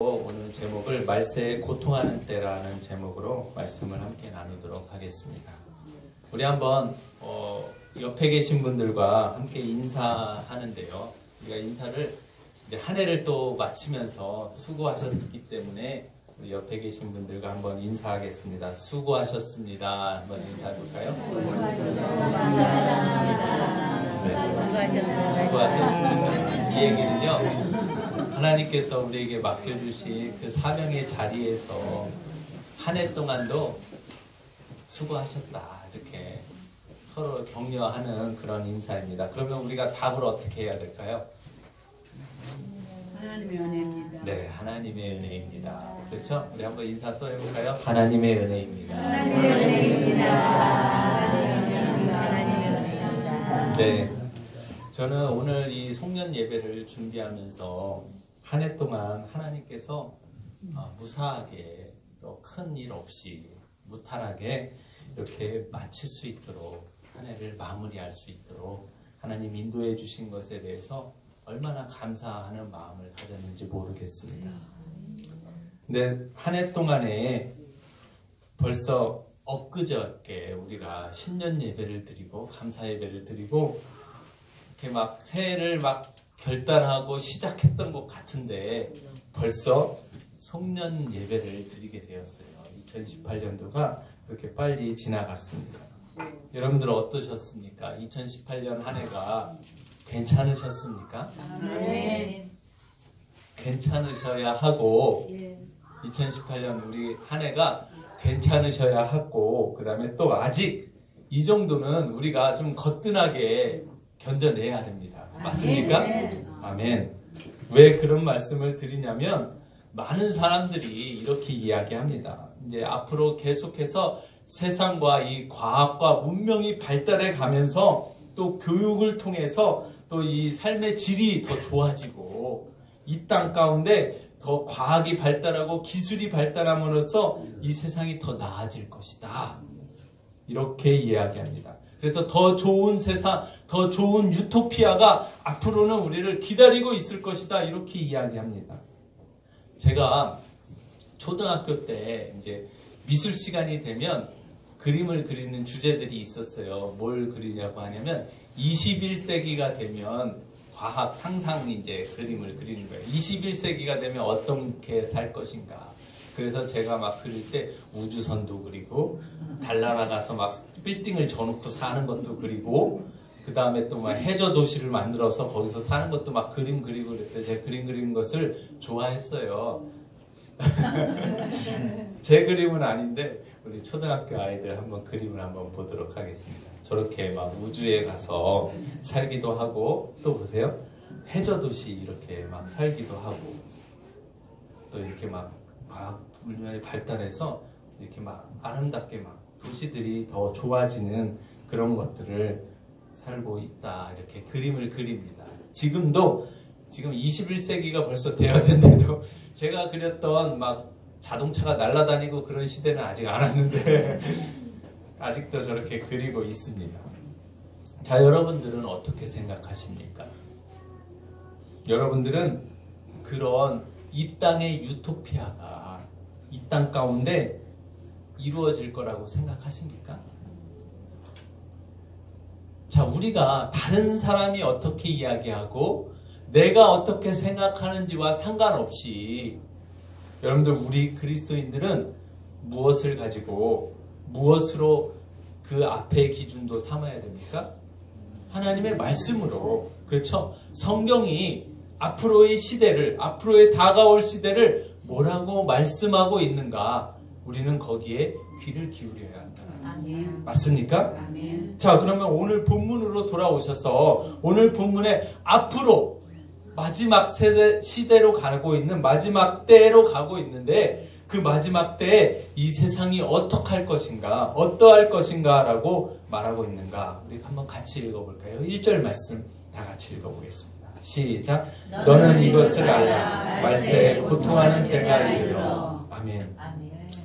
오늘 제목을 말세에 고통하는 때라는 제목으로 말씀을 함께 나누도록 하겠습니다. 우리 한번 옆에 계신 분들과 함께 인사하는데요. 우리가 인사를 이제 한 해를 또 마치면서 수고하셨기 때문에 우리 옆에 계신 분들과 한번 인사하겠습니다. 수고하셨습니다. 한번 인사해볼까요? 네. 수고하셨습니다. 이 얘기는요, 하나님께서 우리에게 맡겨주신 그 사명의 자리에서 한 해 동안도 수고하셨다, 이렇게 서로 격려하는 그런 인사입니다. 그러면 우리가 답을 어떻게 해야 될까요? 하나님의 은혜입니다. 네, 하나님의 은혜입니다. 그렇죠? 우리 한번 인사 또 해볼까요? 하나님의 은혜입니다. 하나님의 은혜입니다. 하나님의 은혜입니다. 네, 저는 오늘 이 송년 예배를 준비하면서 한 해 동안 하나님께서 무사하게 또 큰 일 없이 무탈하게 이렇게 마칠 수 있도록, 한 해를 마무리할 수 있도록 하나님 인도해 주신 것에 대해서 얼마나 감사하는 마음을 가졌는지 모르겠습니다. 근데 한 해 동안에 벌써 엊그저께 우리가 신년 예배를 드리고 감사 예배를 드리고 이렇게 막 새해를 막 결단하고 시작했던 것 같은데 벌써 송년 예배를 드리게 되었어요. 2018년도가 그렇게 빨리 지나갔습니다. 여러분들 어떠셨습니까? 2018년 한 해가 괜찮으셨습니까? 네. 괜찮으셔야 하고 2018년 우리 한 해가 괜찮으셔야 하고, 그 다음에 또 아직 이 정도는 우리가 좀 거뜬하게 견뎌내야 됩니다. 맞습니까? 아멘. 왜 그런 말씀을 드리냐면 많은 사람들이 이렇게 이야기합니다. 이제 앞으로 계속해서 세상과 이 과학과 문명이 발달해 가면서 또 교육을 통해서 또 이 삶의 질이 더 좋아지고 이 땅 가운데 더 과학이 발달하고 기술이 발달함으로써 이 세상이 더 나아질 것이다, 이렇게 이야기합니다. 그래서 더 좋은 세상, 더 좋은 유토피아가 앞으로는 우리를 기다리고 있을 것이다, 이렇게 이야기합니다. 제가 초등학교 때 이제 미술 시간이 되면 그림을 그리는 주제들이 있었어요. 뭘 그리냐고 하냐면 21세기가 되면 과학 상상 이제 그림을 그리는 거예요. 21세기가 되면 어떻게 살 것인가. 그래서 제가 막 그릴 때 우주선도 그리고 달나라 가서 막 빌딩을 져놓고 사는 것도 그리고, 그 다음에 또 막 해저 도시를 만들어서 거기서 사는 것도 막 그림 그리고 그랬어요. 제가 그림 그리는 것을 좋아했어요. 제 그림은 아닌데 우리 초등학교 아이들 한번 그림을 한번 보도록 하겠습니다. 저렇게 막 우주에 가서 살기도 하고, 또 보세요, 해저 도시 이렇게 막 살기도 하고, 또 이렇게 막 과학 문명이 발달해서 이렇게 막 아름답게 막 도시들이 더 좋아지는 그런 것들을 살고 있다, 이렇게 그림을 그립니다. 지금 21세기가 벌써 되었는데도 제가 그렸던 막 자동차가 날아다니고 그런 시대는 아직 안 왔는데 아직도 저렇게 그리고 있습니다. 자, 여러분들은 어떻게 생각하십니까? 여러분들은 그런 이 땅의 유토피아가 이 땅 가운데 이루어질 거라고 생각하십니까? 자, 우리가 다른 사람이 어떻게 이야기하고 내가 어떻게 생각하는지와 상관없이 여러분들, 우리 그리스도인들은 무엇을 가지고 무엇으로 그 앞의 기준도 삼아야 됩니까? 하나님의 말씀으로. 그렇죠? 성경이 앞으로의 시대를, 앞으로의 다가올 시대를 뭐라고 말씀하고 있는가, 우리는 거기에 귀를 기울여야 한다. 아멘. 맞습니까? 아멘. 자, 그러면 오늘 본문으로 돌아오셔서 오늘 본문에 앞으로 마지막 시대로 가고 있는, 마지막 때로 가고 있는데 그 마지막 때에 이 세상이 어떡할 것인가, 어떠할 것인가 라고 말하고 있는가, 우리 한번 같이 읽어볼까요? 1절 말씀 다 같이 읽어보겠습니다. 시작. 너는 이것을 알라. 말세에 고통하는 때가 이르러. 아멘.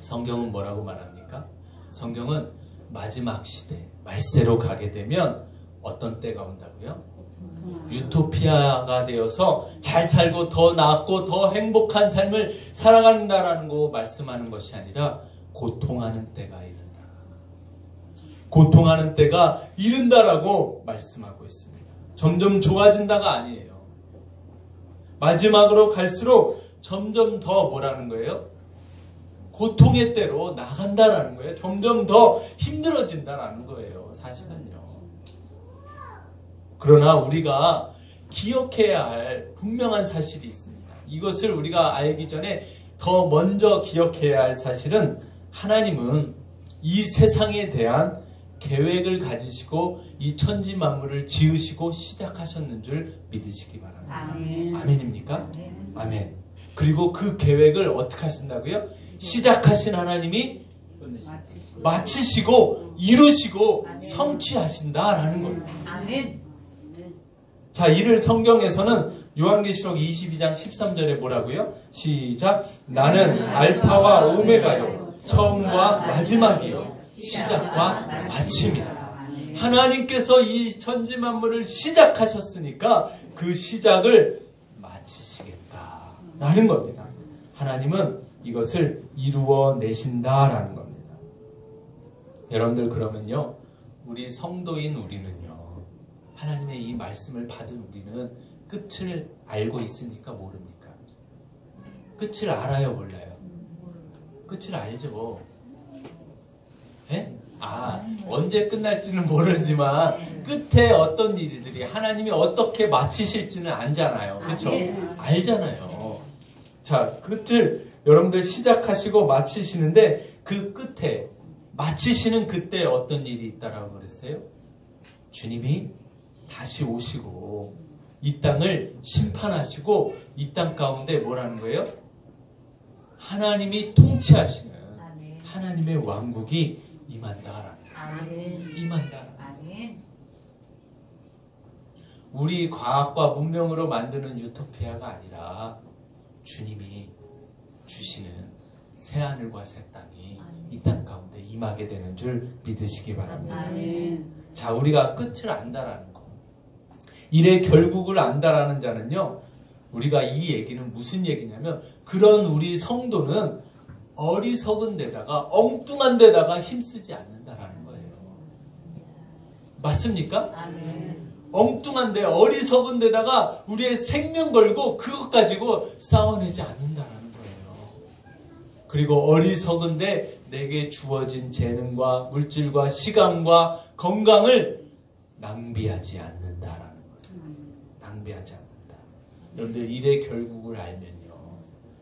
성경은 뭐라고 말합니까? 성경은 마지막 시대, 말세로 가게 되면 어떤 때가 온다고요? 유토피아가 되어서 잘 살고 더 나았고 더 행복한 삶을 살아간다라는 거 말씀하는 것이 아니라 고통하는 때가 이른다. 고통하는 때가 이른다라고 말씀하고 있습니다. 점점 좋아진다가 아니에요. 마지막으로 갈수록 점점 더 뭐라는 거예요? 고통의 때로 나간다라는 거예요. 점점 더 힘들어진다라는 거예요. 사실은요. 그러나 우리가 기억해야 할 분명한 사실이 있습니다. 이것을 우리가 알기 전에 더 먼저 기억해야 할 사실은 하나님은 이 세상에 대한 계획을 가지시고 이 천지 만물을 지으시고 시작하셨는 줄 믿으시기 바랍니다. 아멘. 아멘입니까? 아멘. 그리고 그 계획을 어떻게 하신다고요? 시작하신 하나님이 마치시고 이루시고 성취하신다라는 겁니다. 아멘. 자, 이를 성경에서는 요한계시록 22장 13절에 뭐라고요? 시작. 나는 알파와 오메가요, 처음과 마지막이요, 시작과 마침이다. 하나님께서 이 천지 만물을 시작하셨으니까 그 시작을 마치시겠다라는 겁니다. 하나님은 이것을 이루어 내신다라는 겁니다. 여러분들, 그러면요, 우리 성도인 우리는요, 하나님의 이 말씀을 받은 우리는 끝을 알고 있습니까? 모릅니까? 끝을 알아요? 몰라요? 끝을 알죠. 예? 언제 끝날지는 모르지만 끝에 어떤 일들이 하나님이 어떻게 마치실지는 알잖아요. 그렇죠? 알잖아요. 자, 끝을 여러분들 시작하시고 마치시는데 그 끝에 마치시는 그때 어떤 일이 있다라고 그랬어요? 주님이 다시 오시고 이 땅을 심판하시고 이 땅 가운데 뭐라는 거예요? 하나님이 통치하시는 하나님의 왕국이 임한다라는 거예요. 임한다. 우리 과학과 문명으로 만드는 유토피아가 아니라 주님이 주시는 새하늘과 새 땅이 이 땅 가운데 임하게 되는 줄 믿으시기 바랍니다. 자, 우리가 끝을 안다라는 거, 일의 결국을 안다라는 자는요, 우리가 이 얘기는 무슨 얘기냐면, 그런 우리 성도는 어리석은 데다가 엉뚱한 데다가 힘쓰지 않는다라는 거예요. 맞습니까? 엉뚱한데 어리석은 데다가 우리의 생명 걸고 그것 가지고 싸워내지 않는다라는 거예요. 그리고 어리석은데 내게 주어진 재능과 물질과 시간과 건강을 낭비하지 않는다라는 거예요. 낭비하지 않는다. 여러분들, 일의 결국을 알면요,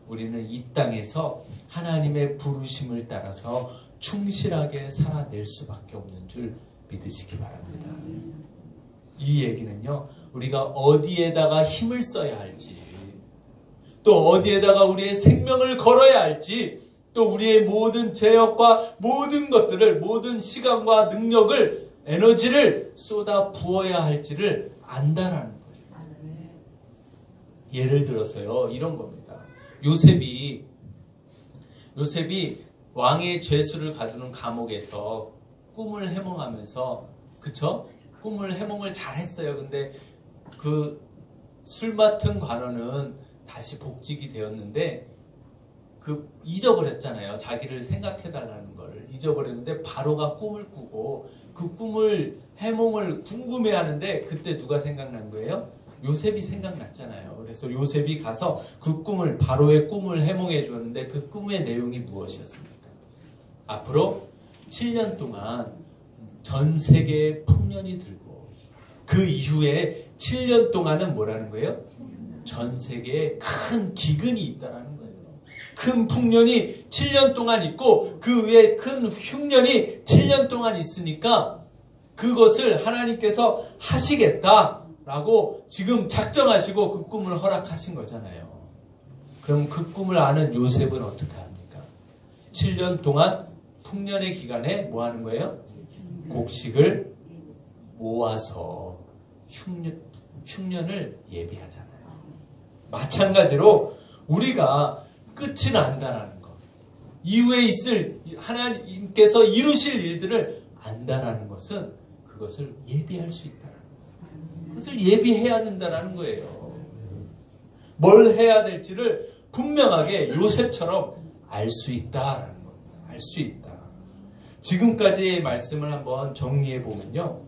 우리는 이 땅에서 하나님의 부르심을 따라서 충실하게 살아낼 수밖에 없는 줄 믿으시기 바랍니다. 이 얘기는요, 우리가 어디에다가 힘을 써야 할지, 또 어디에다가 우리의 생명을 걸어야 할지, 또 우리의 모든 재력과 모든 것들을, 모든 시간과 능력을, 에너지를 쏟아 부어야 할지를 안다라는 거예요. 예를 들어서요, 이런 겁니다. 요셉이 왕의 죄수를 가두는 감옥에서 꿈을 해몽하면서, 그쵸? 꿈을 해몽을 잘했어요. 근데 그 술 맡은 관원은 다시 복직이 되었는데 잊어버렸잖아요. 자기를 생각해달라는 걸 잊어버렸는데 바로가 꿈을 꾸고 그 꿈을 해몽을 궁금해하는데 그때 누가 생각난 거예요? 요셉이 생각났잖아요. 그래서 요셉이 가서 그 꿈을, 바로의 꿈을 해몽해 주었는데 그 꿈의 내용이 무엇이었습니까? 앞으로 7년 동안 전 세계에 풍년이 들고 그 이후에 7년 동안은 뭐라는 거예요? 전 세계에 큰 기근이 있다라는 거예요. 큰 풍년이 7년 동안 있고 그 위에 큰 흉년이 7년 동안 있으니까 그것을 하나님께서 하시겠다라고 지금 작정하시고 그 꿈을 허락하신 거잖아요. 그럼 그 꿈을 아는 요셉은 어떻게 합니까? 7년 동안 풍년의 기간에 뭐 하는 거예요? 곡식을 모아서 흉년을 예비하잖아요. 마찬가지로 우리가 끝을 안다라는 것, 이후에 있을 하나님께서 이루실 일들을 안다라는 것은 그것을 예비할 수 있다는 거예요. 그것을 예비해야 된다는 거예요. 뭘 해야 될지를 분명하게 요셉처럼 알 수 있다라는 겁니다. 알 수 있다. 지금까지의 말씀을 한번 정리해 보면요.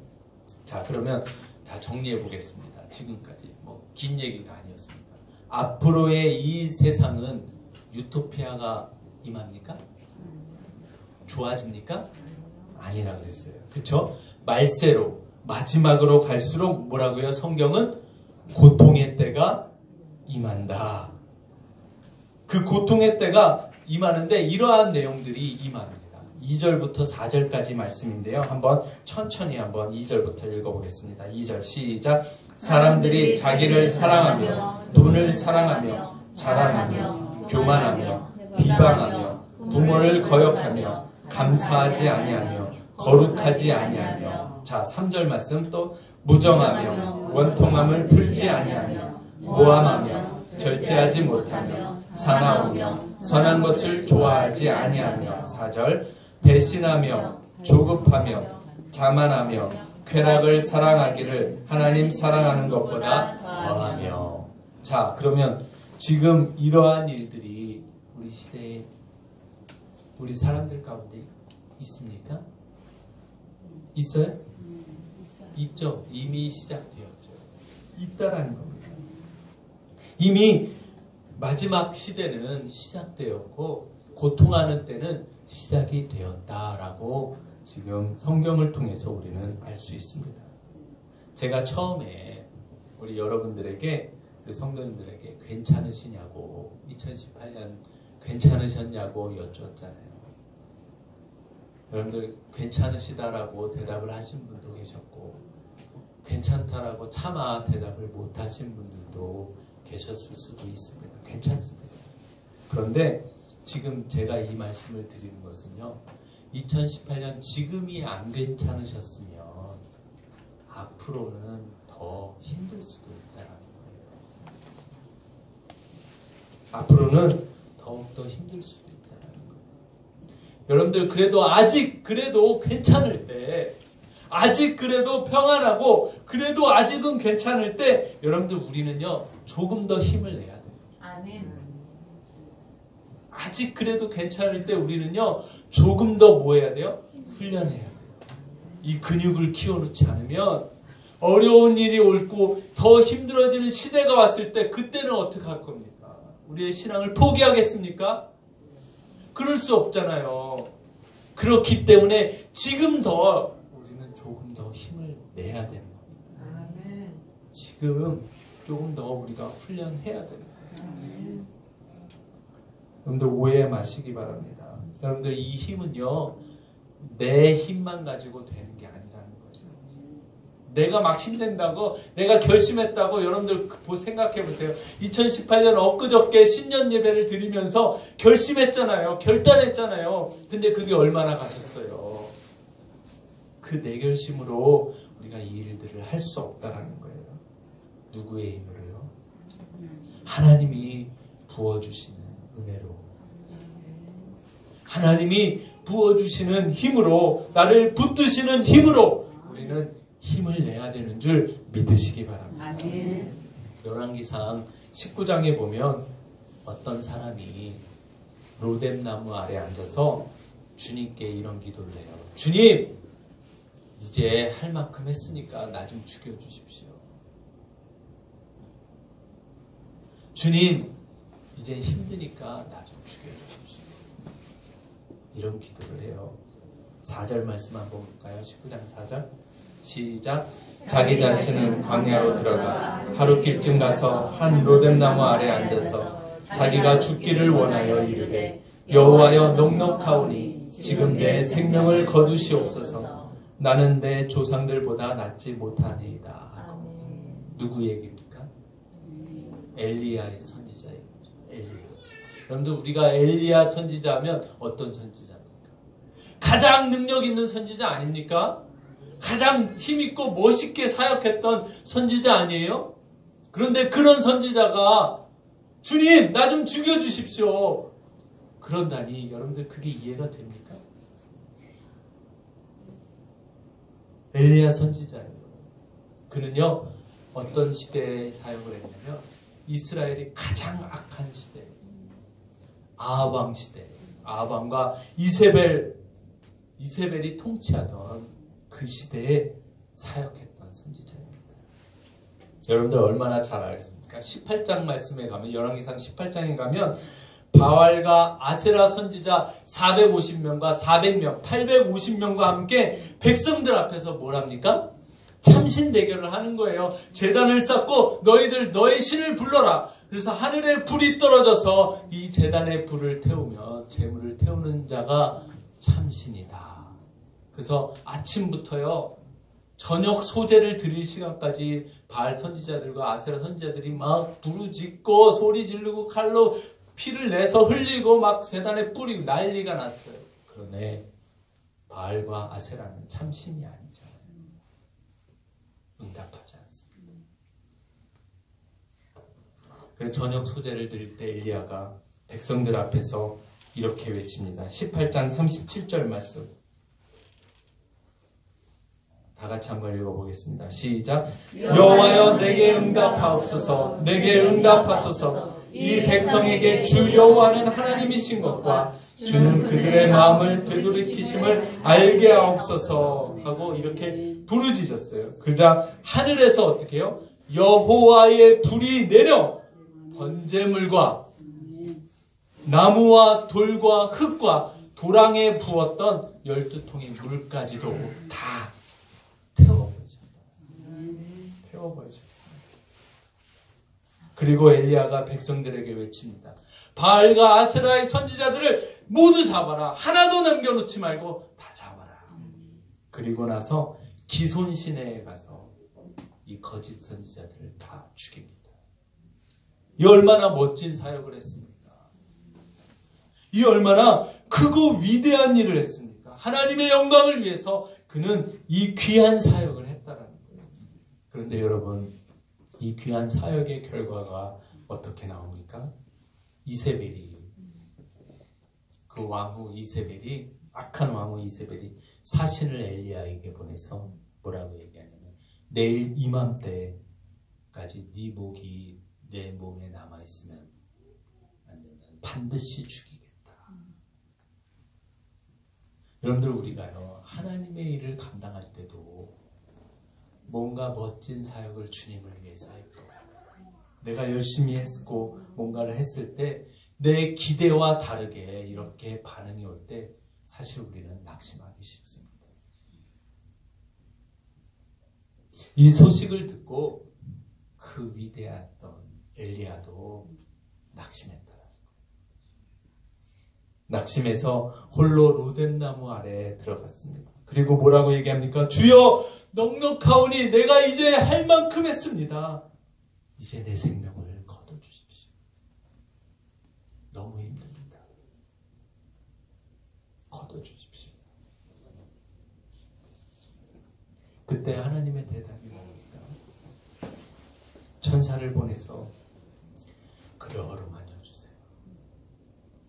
자, 그러면 정리해 보겠습니다. 지금까지 긴 얘기가 아니었습니다. 앞으로의 이 세상은 유토피아가 임합니까? 좋아집니까? 아니라 그랬어요. 그쵸? 말세로 마지막으로 갈수록 뭐라고요? 성경은 고통의 때가 임한다. 그 고통의 때가 임하는데 이러한 내용들이 임합니다. 2절부터 4절까지 말씀인데요. 한번 천천히 한번 2절부터 읽어보겠습니다. 2절 시작. 사람들이 자기를 사랑하며 돈을 사랑하며 자랑하며 교만하며 비방하며 부모를 거역하며 감사하지 아니하며 거룩하지 아니하며. 자, 3절 말씀 또 무정하며 원통함을 풀지 아니하며 모함하며 절제하지 못하며 사나우며 선한 것을 좋아하지 아니하며. 4절 배신하며 조급하며 자만하며 쾌락을 사랑하기를 하나님 사랑하는 것보다 더하며. 자, 그러면 지금 이러한 일들이 우리 시대에 우리 사람들 가운데 있습니까? 있어요? 있죠. 이미 시작되었죠. 있다라는 겁니다. 이미 마지막 시대는 시작되었고 고통하는 때는 시작이 되었다라고 지금 성경을 통해서 우리는 알 수 있습니다. 제가 처음에 우리 여러분들에게, 우리 성도님들에게 괜찮으시냐고, 2018년 괜찮으셨냐고 여쭈었잖아요. 여러분들 괜찮으시다라고 대답을 하신 분도 계셨고, 괜찮다라고 차마 대답을 못 하신 분들도 계셨을 수도 있습니다. 괜찮습니다. 그런데 지금 제가 이 말씀을 드리는 것은요, 2018년 지금이 안 괜찮으셨으면 앞으로는 더 힘들 수도 있다는 거예요. 앞으로는 더욱더 힘들 수도 있다는 거예요. 여러분들 그래도 괜찮을 때, 아직 그래도 평안하고 그래도 아직은 괜찮을 때 여러분들 우리는요 조금 더 힘을 내야 돼요. 아멘. 아직 그래도 괜찮을 때 우리는요 조금 더 뭐 해야 돼요? 훈련해야 돼요. 이 근육을 키워놓지 않으면 어려운 일이 옳고 더 힘들어지는 시대가 왔을 때 그때는 어떻게 할 겁니까? 우리의 신앙을 포기하겠습니까? 그럴 수 없잖아요. 그렇기 때문에 지금 더 우리는 조금 더 힘을 내야 되는 겁니다. 지금 조금 더 우리가 훈련해야 됩니다. 여러분들 오해 마시기 바랍니다. 여러분들 이 힘은요 내 힘만 가지고 되는 게 아니라는 거죠. 내가 막 힘낸다고, 내가 결심했다고, 여러분들 생각해 보세요. 2018년 엊그저께 신년 예배를 드리면서 결심했잖아요. 결단했잖아요. 근데 그게 얼마나 가셨어요. 그 내 결심으로 우리가 이 일들을 할 수 없다라는 거예요. 누구의 힘으로요? 하나님이 부어주시는 은혜로, 하나님이 부어주시는 힘으로, 나를 붙드시는 힘으로 우리는 힘을 내야 되는 줄 믿으시기 바랍니다. 열왕기상 19장에 보면 어떤 사람이 로뎀나무 아래 앉아서 주님께 이런 기도를 해요. 주님, 이제 할 만큼 했으니까 나 좀 죽여주십시오. 주님, 이제 힘드니까 나 좀 죽여주십시오. 이런 기도를 해요. 4절 말씀 한번 볼까요? 19장 4절 시작. 자기 자신은 광야로 들어가 하룻길쯤 가서 한 로뎀나무 아래 앉아서 자기가 죽기를 원하여 이르되 여호와여 넉넉하오니 지금 내 생명을 거두시옵소서. 나는 내 조상들보다 낫지 못하니이다. 누구 얘기입니까? 엘리야의 선지자 얘기죠. 엘리야. 여러분들 우리가 엘리야 선지자 하면 어떤 선지자입니까? 가장 능력 있는 선지자 아닙니까? 가장 힘있고 멋있게 사역했던 선지자 아니에요? 그런데 그런 선지자가 주님 나 좀 죽여주십시오 그런다니 여러분들 그게 이해가 됩니까? 엘리야 선지자예요. 그는요 어떤 시대에 사역을 했냐면 이스라엘이 가장 악한 시대, 아합 왕 시대, 아합 왕과 이세벨이 통치하던 그 시대에 사역했던 선지자입니다. 여러분들 얼마나 잘 알겠습니까? 18장 말씀에 가면, 열왕기상 18장에 가면 바알과 아세라 선지자 450명과 400명, 850명과 함께 백성들 앞에서 뭘 합니까? 참신 대결을 하는 거예요. 제단을 쌓고 너의 신을 불러라. 그래서 하늘에 불이 떨어져서 이 제단에 불을 태우면 재물을 태우는 자가 참신이다. 그래서 아침부터요, 저녁 소제를 드릴 시간까지 바알 선지자들과 아세라 선지자들이 막 부르짖고 소리 지르고 칼로 피를 내서 흘리고 막 제단에 뿌리고 난리가 났어요. 그러네, 바알과 아세라는 참신이 아니잖아요. 응답하지 않습니다. 그래서 저녁 소제를 드릴 때 엘리야가 백성들 앞에서 이렇게 외칩니다. 18장 37절 말씀 다 같이 한번 읽어보겠습니다. 시작. 여호와여 내게 응답하옵소서. 내게 응답하소서. 이 백성에게 주 여호와는 하나님이신 것과 주는 그들의 마음을 되돌이키심을 알게 하옵소서 하고 이렇게 부르짖었어요. 그러자 하늘에서 어떻게 해요? 여호와의 불이 내려 번제물과 나무와 돌과 흙과 도랑에 부었던 12통의 물까지도 다 태워버리셨습니다. 그리고 엘리야가 백성들에게 외칩니다. 바알과 아세라의 선지자들을 모두 잡아라. 하나도 남겨놓지 말고 다 잡아라. 그리고 나서 기손 시내에 가서 이 거짓 선지자들을 다 죽입니다. 이 얼마나 멋진 사역을 했습니까? 이 얼마나 크고 위대한 일을 했습니까? 하나님의 영광을 위해서 그는 이 귀한 사역을 했다라는 거예요. 그런데 여러분, 이 귀한 사역의 결과가 어떻게 나옵니까? 이세벨이, 그 왕후 이세벨이, 악한 왕후 이세벨이 사신을 엘리야에게 보내서 뭐라고 얘기하냐면, 내일 이맘때까지 네 목이 내 몸에 남아있으면 안 되면 반드시 죽이겠다. 여러분들, 우리가요, 하나님의 일을 감당할 때도 뭔가 멋진 사역을 주님을 위해서 했고, 내가 열심히 했고 뭔가를 했을 때 내 기대와 다르게 이렇게 반응이 올 때 사실 우리는 낙심하기 쉽습니다. 이 소식을 듣고 그 위대했던 엘리야도 낙심했다. 낙심해서 홀로 로뎀나무 아래에 들어갔습니다. 그리고 뭐라고 얘기합니까? 주여, 넉넉하오니 내가 이제 할 만큼 했습니다. 이제 내 생명을 거둬주십시오. 너무 힘듭니다. 거둬주십시오. 그때 하나님의 대답이 뭡니까? 천사를 보내서 그를 어루만져 주세요.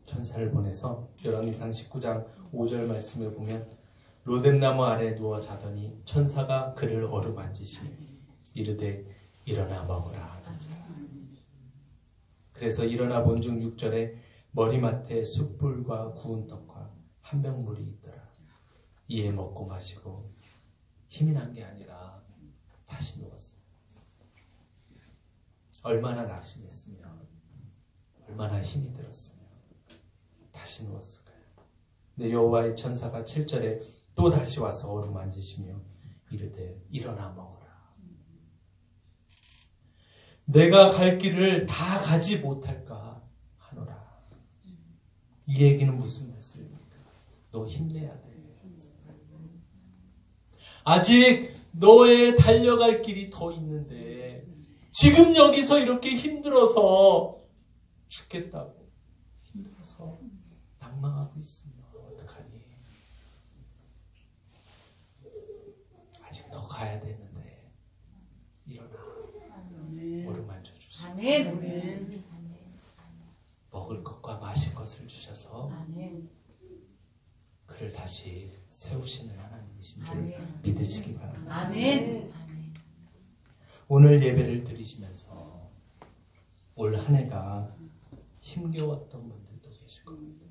천사를 보내서 열왕기상 19장 5절 말씀에 보면 로뎀나무 아래 누워 자더니 천사가 그를 어루만지시며 이르되 일어나 먹으라 하는지라. 그래서 일어나 본중 6절에 머리맡에 숯불과 구운 떡과 한 병 물이 있더라. 이에 먹고 마시고 힘이 난 게 아니라 다시 누웠어요. 얼마나 낙심했으면, 얼마나 힘이 들었으면 다시 누웠을까요? 근데 여호와의 천사가 7절에 또 다시 와서 어루만지시며 이르되 일어나 먹으라. 내가 갈 길을 다 가지 못할까 하노라. 이 얘기는 무슨 말씀입니까? 너 힘내야 돼. 아직 너의 달려갈 길이 더 있는데 지금 여기서 이렇게 힘들어서 죽겠다고, 힘들어서 낭망하고 있으면 어떡하니? 아직 더 가야 되는데 일어나. 어루만져 주시고 먹을 것과 마실 것을 주셔서 그를 다시 세우시는 하나님이신 줄 믿으시기 바랍니다. 아멘. 오늘 예배를 드리시면서 올 한 해가 힘겨웠던 분들도 계실 겁니다.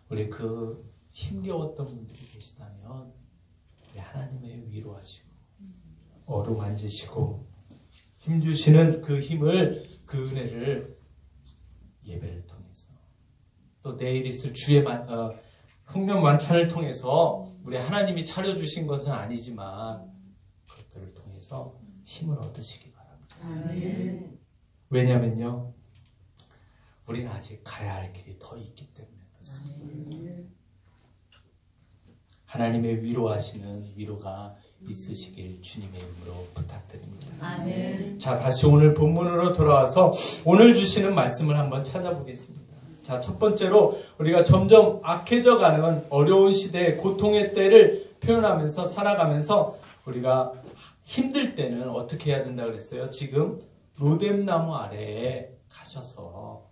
우리 그 힘겨웠던 분들이 계시다면 우리 하나님의 위로하시고 어루만지시고 힘주시는 그 힘을, 그 은혜를 예배를 통해서 또 내일 있을 주의 흥년 만찬을 통해서 우리 하나님이 차려주신 것은 아니지만 그것들을 통해서 힘을 얻으시기 바랍니다. 아멘. 왜냐면요, 우리는 아직 가야 할 길이 더 있기 때문에 그렇습니다. 하나님의 위로하시는 위로가 있으시길 주님의 이름으로 부탁드립니다. 아멘. 자, 다시 오늘 본문으로 돌아와서 오늘 주시는 말씀을 한번 찾아보겠습니다. 자, 첫 번째로 우리가 점점 악해져가는 어려운 시대의 고통의 때를 표현하면서 살아가면서 우리가 힘들 때는 어떻게 해야 된다고 그랬어요? 지금 로뎀나무 아래에 가셔서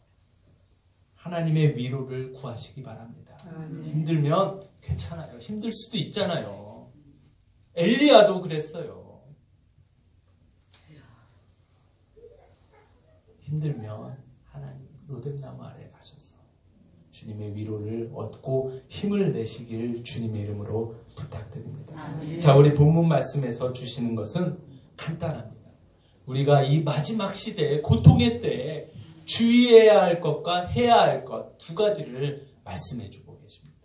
하나님의 위로를 구하시기 바랍니다. 힘들면 괜찮아요. 힘들 수도 있잖아요. 엘리야도 그랬어요. 힘들면 하나님 로뎀나무 아래에 가셔서 주님의 위로를 얻고 힘을 내시길 주님의 이름으로 부탁드립니다. 자, 우리 본문 말씀에서 주시는 것은 간단합니다. 우리가 이 마지막 시대의 고통의 때에 주의해야 할 것과 해야 할 것 두 가지를 말씀해 주고 계십니다.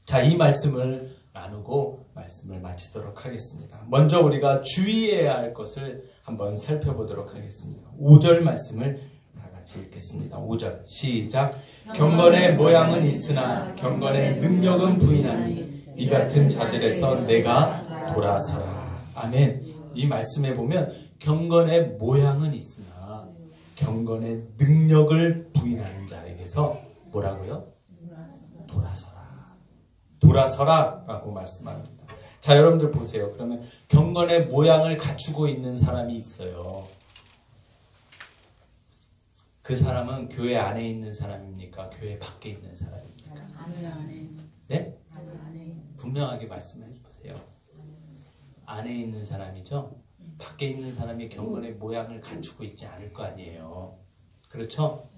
자, 이 말씀을 나누고 말씀을 마치도록 하겠습니다. 먼저 우리가 주의해야 할 것을 한번 살펴보도록 하겠습니다. 5절 말씀을 다 같이 읽겠습니다. 5절 시작. 경건의 모양은 있으나 경건의 능력은 부인하니 이 같은 자들에서 내가 돌아서라. 아멘. 이 말씀에 보면 경건의 모양은 있으나 경건의 능력을 부인하는 자에게서 뭐라고요? 돌아서라. 돌아서라 라고 말씀합니다. 자, 여러분들 보세요. 그러면 경건의 모양을 갖추고 있는 사람이 있어요. 그 사람은 교회 안에 있는 사람입니까? 교회 밖에 있는 사람입니까? 안에. 네? 안에. 분명하게 말씀해 보세요. 안에 있는 사람이죠? 밖에 있는 사람이 경건의 모양을 갖추고 있지 않을 거 아니에요. 그렇죠?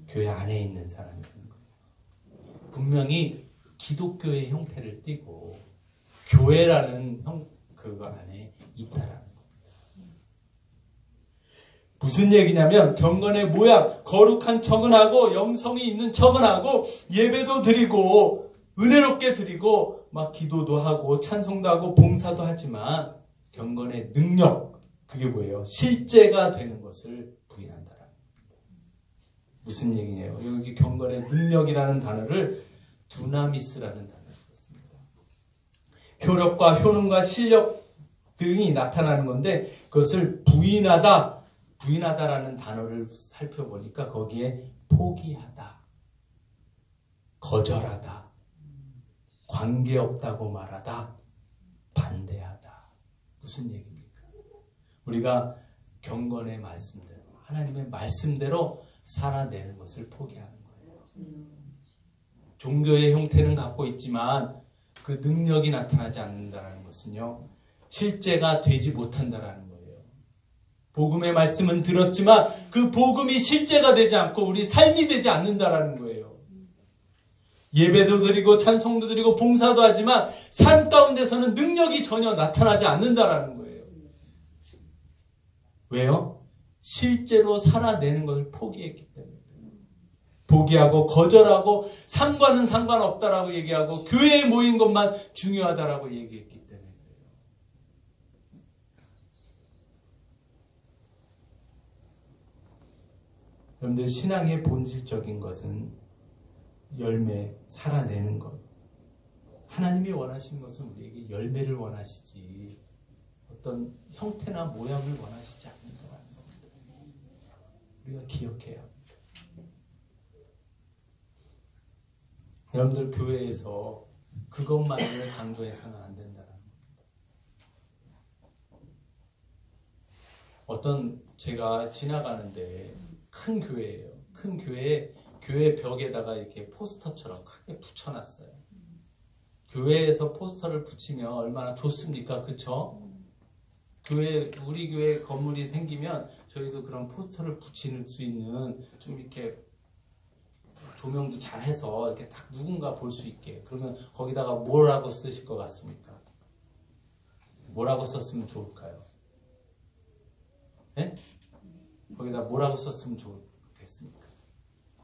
교회 안에 있는 사람이라는 거예요. 분명히 기독교의 형태를 띠고 교회라는 그거 안에 있다라는 겁니다. 무슨 얘기냐면 경건의 모양, 거룩한 척은 하고 영성이 있는 척은 하고 예배도 드리고 은혜롭게 드리고 막 기도도 하고 찬송도 하고 봉사도 하지만 경건의 능력, 그게 뭐예요? 실제가 되는 것을 부인한다라는 겁니다. 무슨 얘기냐요? 여기 경건의 능력이라는 단어를 두나미스라는 단어를 썼습니다. 효력과 효능과 실력 등이 나타나는 건데 그것을 부인하다라는 단어를 살펴보니까 거기에 포기하다, 거절하다, 관계없다고 말하다, 반대하다. 무슨 얘기입니까? 우리가 경건의 말씀대로, 하나님의 말씀대로 살아내는 것을 포기하는 거예요. 종교의 형태는 갖고 있지만 그 능력이 나타나지 않는다는 것은요, 실제가 되지 못한다는 거예요. 복음의 말씀은 들었지만 그 복음이 실제가 되지 않고 우리 삶이 되지 않는다는 거예요. 예배도 드리고 찬송도 드리고 봉사도 하지만 삶 가운데서는 능력이 전혀 나타나지 않는다는 거예요. 왜요? 실제로 살아내는 것을 포기했기 때문에. 포기하고 거절하고 상관은 상관없다라고 얘기하고 교회에 모인 것만 중요하다라고 얘기했기 때문에 그래요. 여러분들 신앙의 본질적인 것은 열매, 살아내는 것. 하나님이 원하시는 것은 우리에게 열매를 원하시지 어떤 형태나 모양을 원하시지 않는다는 겁니다. 우리가 기억해야 합니다. 여러분들 교회에서 그것만을 강조해서는 안 된다는 겁니다. 어떤 제가 지나가는데 큰 교회예요. 큰 교회에 교회 벽에다가 이렇게 포스터처럼 크게 붙여놨어요. 교회에서 포스터를 붙이면 얼마나 좋습니까? 그쵸? 우리 교회 건물이 생기면 저희도 그런 포스터를 붙일 수 있는 좀 이렇게 조명도 잘 해서 이렇게 딱 누군가 볼 수 있게. 그러면 거기다가 뭐라고 쓰실 것 같습니까? 뭐라고 썼으면 좋을까요? 네? 거기다 뭐라고 썼으면 좋겠습니까?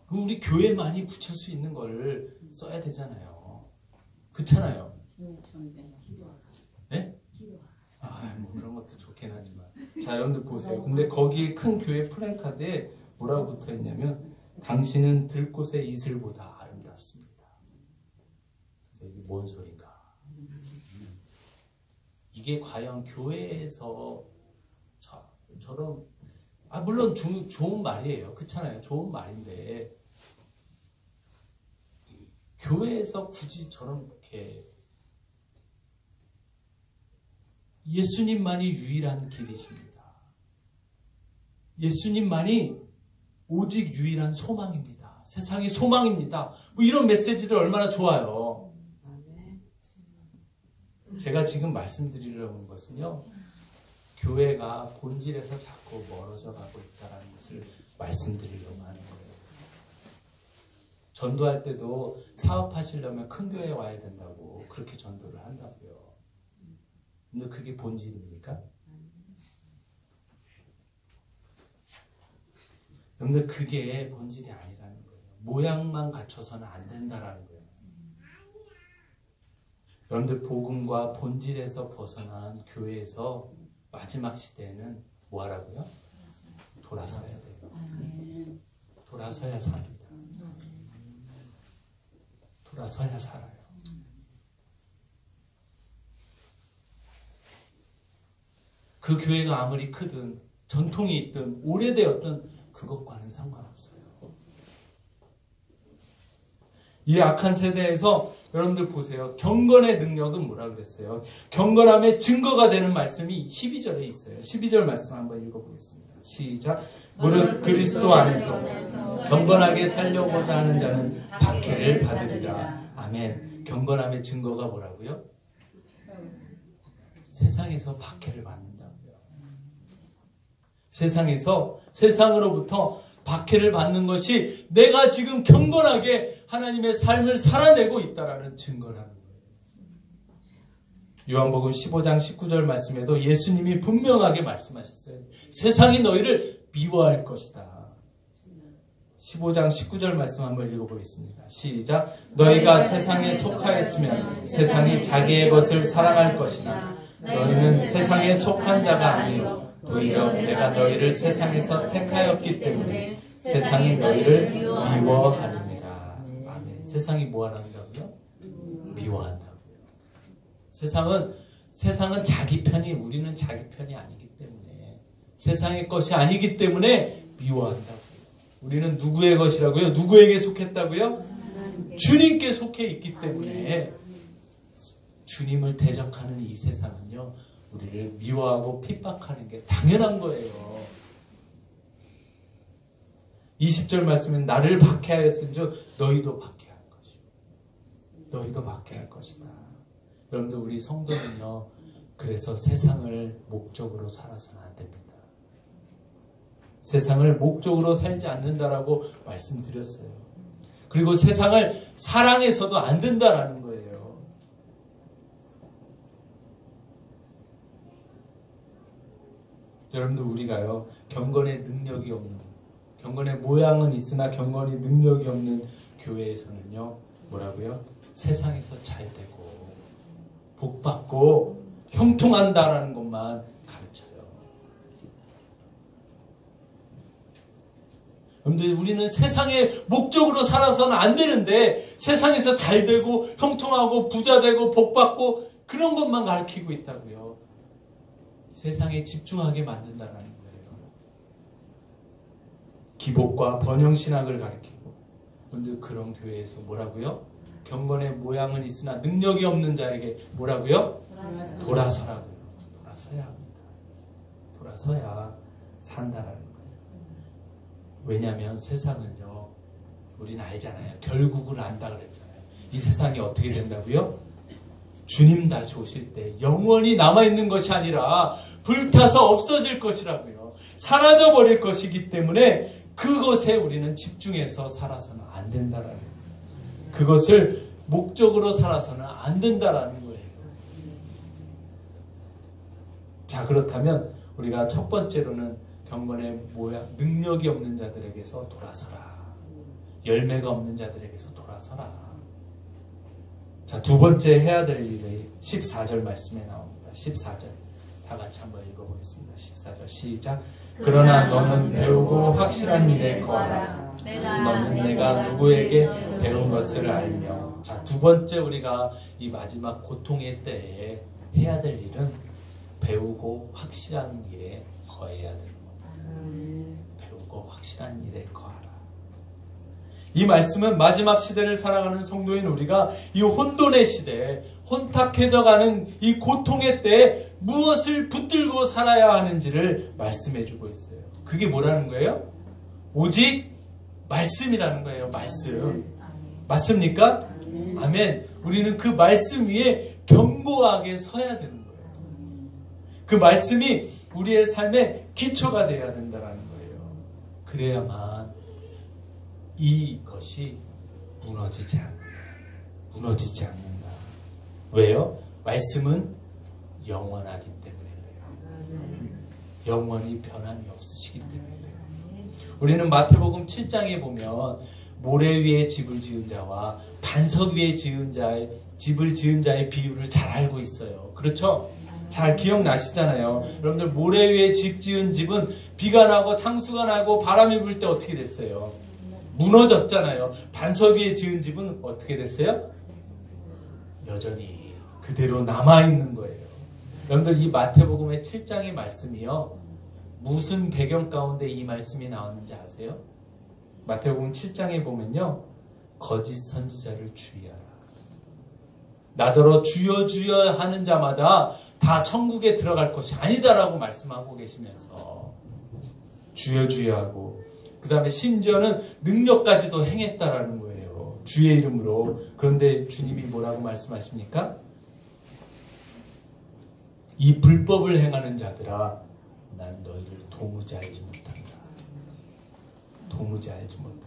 그럼 우리 교회만이 붙일 수 있는 거를 써야 되잖아요. 그렇잖아요. 네? 뭐 그런 것도 좋긴 하지만. 자, 여러분들 보세요. 근데 거기 큰 교회 플랜카드에 뭐라고 붙어 있냐면 당신은 들꽃의 이슬보다 아름답습니다. 이게 뭔 소린가? 이게 과연 교회에서 저런 물론 좋은 말이에요. 그렇잖아요. 좋은 말인데 교회에서 굳이 저렇게 예수님만이 유일한 길이십니다. 예수님만이 오직 유일한 소망입니다. 세상의 소망입니다. 뭐 이런 메시지들 얼마나 좋아요. 제가 지금 말씀드리려고 하는 것은요. 교회가 본질에서 자꾸 멀어져 가고 있다는 것을 말씀드리려고 하는 거예요. 전도할 때도 사업하시려면 큰 교회에 와야 된다고 그렇게 전도를 한다고요. 근데 그게 본질입니까? 근데 그게 본질이 아니라는 거예요. 모양만 갖춰서는 안 된다라는 거예요. 여러분들 복음과 본질에서 벗어난 교회에서 마지막 시대에는 뭐 하라고요? 돌아서야 돼요. 돌아서야 삽니다. 돌아서야 살아요. 그 교회가 아무리 크든 전통이 있든 오래되었든 그것과는 상관없어요. 이 악한 세대에서 여러분들 보세요. 경건의 능력은 뭐라 그랬어요? 경건함의 증거가 되는 말씀이 12절에 있어요. 12절 말씀 한번 읽어보겠습니다. 시작. 무릇 그리스도 안에서 경건하게 살려고자 하는 자는 박해를 받으리라. 아멘. 경건함의 증거가 뭐라고요? 세상에서 박해를 받는다고요. 세상으로부터 박해를 받는 것이 내가 지금 경건하게 하나님의 삶을 살아내고 있다라는 증거라는 거예요. 요한복음 15장 19절 말씀에도 예수님이 분명하게 말씀하셨어요. 세상이 너희를 미워할 것이다. 15장 19절 말씀 한번 읽어보겠습니다. 시작. 너희가 세상에 속하였으면 세상이 자기의 것을 사랑할 것이나 너희는 세상에 속한 자가 아니요 오히려 내가 너희를 세상에서 택하였기 때문에 세상이 너희를 미워하리니라. 아멘. 세상이 뭐하란다고요? 미워한다고요. 세상은 자기 편이, 우리는 자기 편이 아니기 때문에, 세상의 것이 아니기 때문에 미워한다고요. 우리는 누구의 것이라고요? 누구에게 속했다고요? 주님께 속해 있기 때문에 주님을 대적하는 이 세상은요, 우리를 미워하고 핍박하는 게 당연한 거예요. 20절 말씀은 나를 박해하였은즉 너희도 박해할 것이고 너희도 박해할 것이다. 여러분들 우리 성도는요, 그래서 세상을 목적으로 살아서는 안 됩니다. 세상을 목적으로 살지 않는다라고 말씀드렸어요. 그리고 세상을 사랑해서도 안 된다라는 거예요. 여러분들 우리가요, 경건의 능력이 없는, 경건의 모양은 있으나 경건의 능력이 없는 교회에서는요, 뭐라고요? 세상에서 잘 되고 복받고 형통한다라는 것만 가르쳐요. 여러분들 우리는 세상의 목적으로 살아서는 안 되는데 세상에서 잘 되고 형통하고 부자 되고 복받고 그런 것만 가르치고 있다고요. 세상에 집중하게 만든다는 거예요. 기복과 번영신학을 가르치고. 여러분들 그런 교회에서 뭐라고요? 경건의 모양은 있으나 능력이 없는 자에게 뭐라고요? 돌아서라고요. 돌아서야 합니다. 돌아서야 산다라는 거예요. 왜냐하면 세상은요, 우리는 알잖아요. 결국을 안다 그랬잖아요. 이 세상이 어떻게 된다고요? 주님 다시 오실 때 영원히 남아있는 것이 아니라 불타서 없어질 것이라고요. 사라져 버릴 것이기 때문에 그것에 우리는 집중해서 살아서는 안 된다라는 거예요. 그것을 목적으로 살아서는 안 된다라는 거예요. 자, 그렇다면 우리가 첫 번째로는 경건의 모양, 능력이 없는 자들에게서 돌아서라. 열매가 없는 자들에게서 돌아서라. 자, 두 번째 해야 될 일이 14절 말씀에 나옵니다. 14절 다 같이 한번 읽어보겠습니다. 14절 시작. 그러나 너는 배우고 확실한 일에 거하라. 너는 내가 누구에게 배운 것을 알며. 자, 두 번째 우리가 이 마지막 고통의 때에 해야 될 일은 배우고 확실한 일에 거해야 됩니다. 배우고 확실한 일에 거하라. 이 말씀은 마지막 시대를 살아가는 성도인 우리가 이 혼돈의 시대에 혼탁해져가는 이 고통의 때에 무엇을 붙들고 살아야 하는지를 말씀해주고 있어요. 그게 뭐라는 거예요? 오직 말씀이라는 거예요. 말씀. 맞습니까? 아멘. 우리는 그 말씀 위에 견고하게 서야 되는 거예요. 그 말씀이 우리의 삶의 기초가 되어야 된다는 거예요. 그래야만 이것이 무너지지 않는다. 무너지지 않는다. 왜요? 말씀은 영원하기 때문에 그래요. 영원히 변함이 없으시기 때문에 그래요. 우리는 마태복음 7장에 보면 모래 위에 집을 지은 자와 반석 위에 집을 지은 자의 비유를 잘 알고 있어요. 그렇죠? 잘 기억나시잖아요. 여러분들 모래 위에 집 지은 집은 비가 나고 창수가 나고 바람이 불 때 어떻게 됐어요? 무너졌잖아요. 반석 위에 지은 집은 어떻게 됐어요? 여전히 그대로 남아있는 거예요. 여러분들 이 마태복음의 7장의 말씀이요. 무슨 배경 가운데 이 말씀이 나왔는지 아세요? 마태복음 7장에 보면요. 거짓 선지자를 주의하라. 나더러 주여 주여 하는 자마다 다 천국에 들어갈 것이 아니다라고 말씀하고 계시면서 주여 주여 하고 그 다음에 심지어는 능력까지도 행했다라는 거예요. 주의 이름으로. 그런데 주님이 뭐라고 말씀하십니까? 이 불법을 행하는 자들아 난 너희를 도무지 알지 못한다. 도무지 알지 못한다.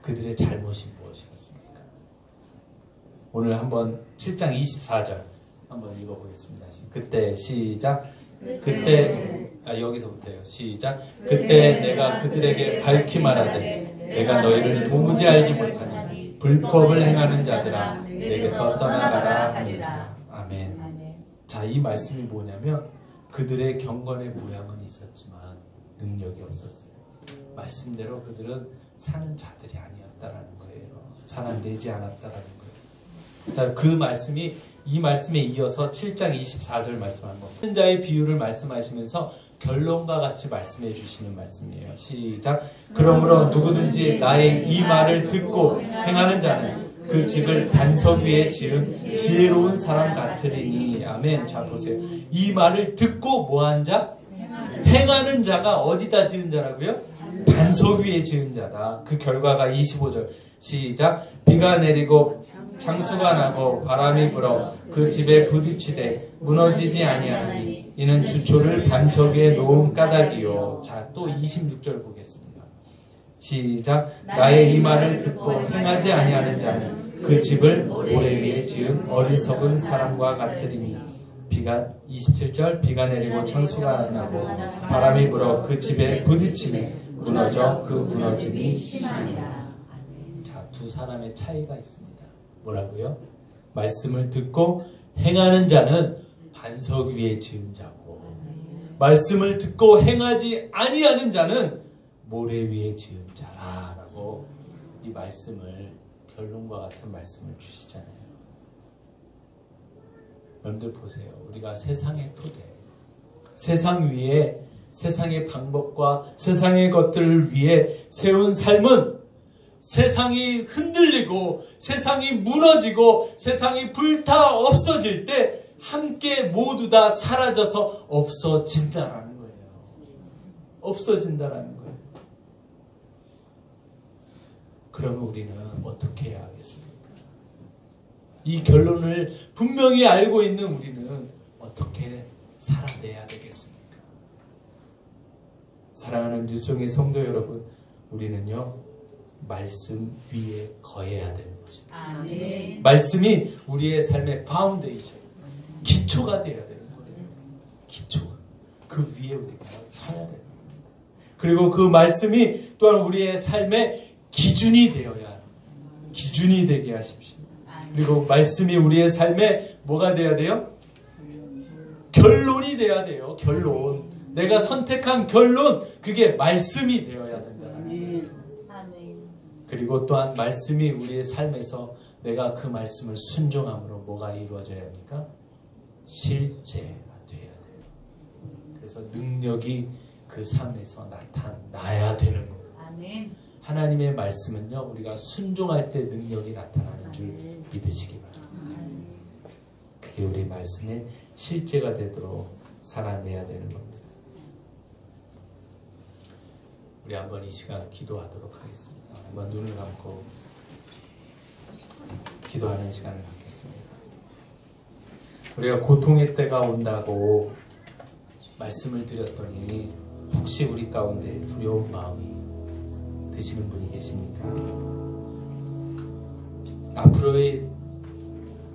그들의 잘못이 무엇이겠습니까? 오늘 한번 7장 24절 한번 읽어보겠습니다. 그때 시작. 그때 여기서부터요. 시작. 그때 내가 그들에게 밝히 말하되 내가 너희를 도무지 알지 못하니 불법을 행하는 자들아 내게서 떠나가라 하니라. 아멘. 자, 이 말씀이 뭐냐면 그들의 경건의 모양은 있었지만 능력이 없었어요. 말씀대로 그들은 사는 자들이 아니었다라는 거예요. 살아내지 않았다라는 거예요. 자, 그 말씀이 이 말씀에 이어서 7장 24절 말씀한 거. 큰 자의 비유를 말씀하시면서 결론과 같이 말씀해 주시는 말씀이에요. 시작. 그러므로 누구든지 나의 이 말을 듣고 행하는 자는 그 집을 반석 위에 지은 지혜로운 사람 같으리니. 아멘. 자, 보세요. 이 말을 듣고 뭐한 자? 행하는 자가 어디다 지은 자라고요? 반석 위에 지은 자다. 그 결과가 25절. 시작. 비가 내리고 창수가 나고 바람이 불어 그 집에 부딪히되 무너지지 아니하니 이는 주초를 반석 위에 놓은 까닭이요. 자, 또 26절 보겠습니다. 시작. 나의 이 말을 듣고 행하지 아니하는 자는 그 집을 모래 위에 지은 어리석은 사람과 같으리니. 비가 27절. 비가 내리고 창수가 나고 바람이 불어 그 집에 부딪히며 무너져 그 무너짐이 심하니라. 자, 두 사람의 차이가 있습니다. 뭐라고요? 말씀을 듣고 행하는 자는 반석 위에 지은 자고 말씀을 듣고 행하지 아니하는 자는 모래 위에 지은 자라고 이 말씀을 결론과 같은 말씀을 주시잖아요. 여러분들 보세요. 우리가 세상의 토대, 세상 위에 세상의 방법과 세상의 것들을 위해 세운 삶은 세상이 흔들리고 세상이 무너지고 세상이 불타 없어질 때 함께 모두 다 사라져서 없어진다라는 거예요. 없어진다라는 거예요. 그러면 우리는 어떻게 해야 하겠습니까? 이 결론을 분명히 알고 있는 우리는 어떻게 살아내야 되겠습니까? 사랑하는 유종의 성도 여러분, 우리는요 말씀 위에 거해야 되는 것입니다. 아멘. 말씀이 우리의 삶의 파운데이션, 기초가 되어야 되는 거예요. 기초가. 그 위에 우리가 서야 되는 겁니다. 그리고 그 말씀이 또한 우리의 삶의 기준이 되어야 합니다. 기준이 되게 하십시오. 그리고 말씀이 우리의 삶에 뭐가 돼야 돼요? 결론이 돼야 돼요. 결론. 내가 선택한 결론, 그게 말씀이 되어야 된다는 거예요. 그리고 또한 말씀이 우리의 삶에서 내가 그 말씀을 순종함으로 뭐가 이루어져야 합니까? 실제가 돼야 돼요. 그래서 능력이 그 삶에서 나타나야 되는 거예요. 아멘. 하나님의 말씀은요, 우리가 순종할 때 능력이 나타나는 줄 믿으시기 바랍니다. 그게 우리 말씀의 실제가 되도록 살아내야 되는 겁니다. 우리 한번 이 시간 기도하도록 하겠습니다. 한번 눈을 감고 기도하는 시간을 갖겠습니다. 우리가 고통의 때가 온다고 말씀을 드렸더니 혹시 우리 가운데 두려운 마음이 드시는 분이 계십니까? 앞으로의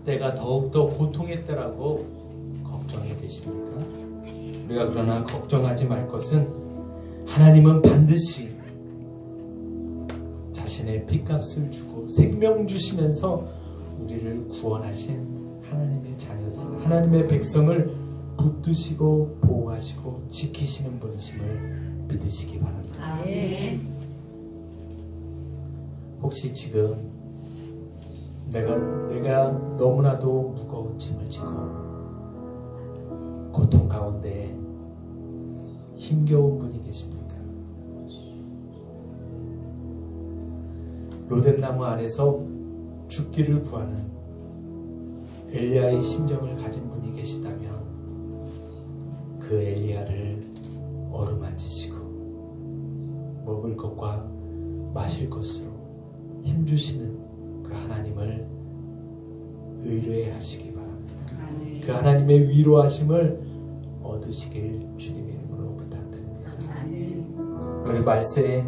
때가 더욱더 고통의 때라고 걱정이 되십니까? 우리가 그러나 걱정하지 말 것은 하나님은 반드시 자신의 핏값을 주고 생명 주시면서 우리를 구원하신 하나님의 자녀들, 하나님의 백성을 붙드시고 보호하시고 지키시는 분이심을 믿으시기 바랍니다. 아멘. 혹시 지금 내가 너무나도 무거운 짐을 지고 고통 가운데 힘겨운 분이 계십니까? 로뎀나무 아래서 죽기를 구하는 엘리야의 심정을 가진 분이 계시다면 그 엘리야를 어루만지시고 먹을 것과 마실 것으로 힘주시는 그 하나님을 의뢰하시기 바랍니다. 그 하나님의 위로하심을 얻으시길 주님의 이름으로 부탁드립니다. 우리 말세에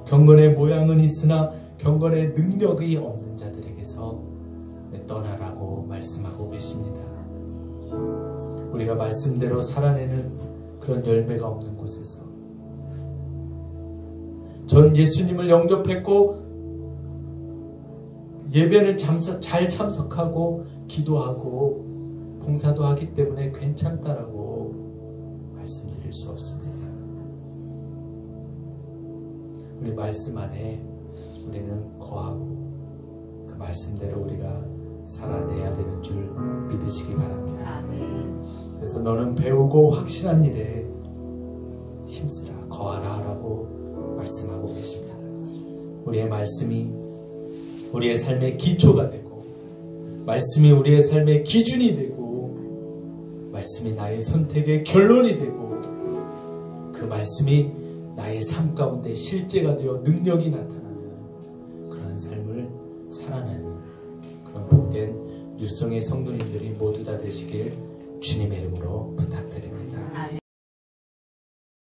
경건의 모양은 있으나 경건의 능력이 없는 자들에게서 떠나라고 말씀하고 계십니다. 우리가 말씀대로 살아내는 그런 열매가 없는 곳에서 전 예수님을 영접했고 예배를 잘 참석하고 기도하고 봉사도 하기 때문에 괜찮다라고 말씀드릴 수 없습니다. 우리 말씀 안에 우리는 거하고 그 말씀대로 우리가 살아내야 되는 줄 믿으시기 바랍니다. 그래서 너는 배우고 확신한 일에 힘쓰라, 거하라 라고 말씀하고 계십니다. 우리의 말씀이 우리의 삶의 기초가 되고 말씀이 우리의 삶의 기준이 되고 말씀이 나의 선택의 결론이 되고 그 말씀이 나의 삶 가운데 실제가 되어 능력이 나타나는 그런 삶을 살아내는 그런 복된 유성의 성도님들이 모두 다 되시길 주님의 이름으로 부탁드립니다.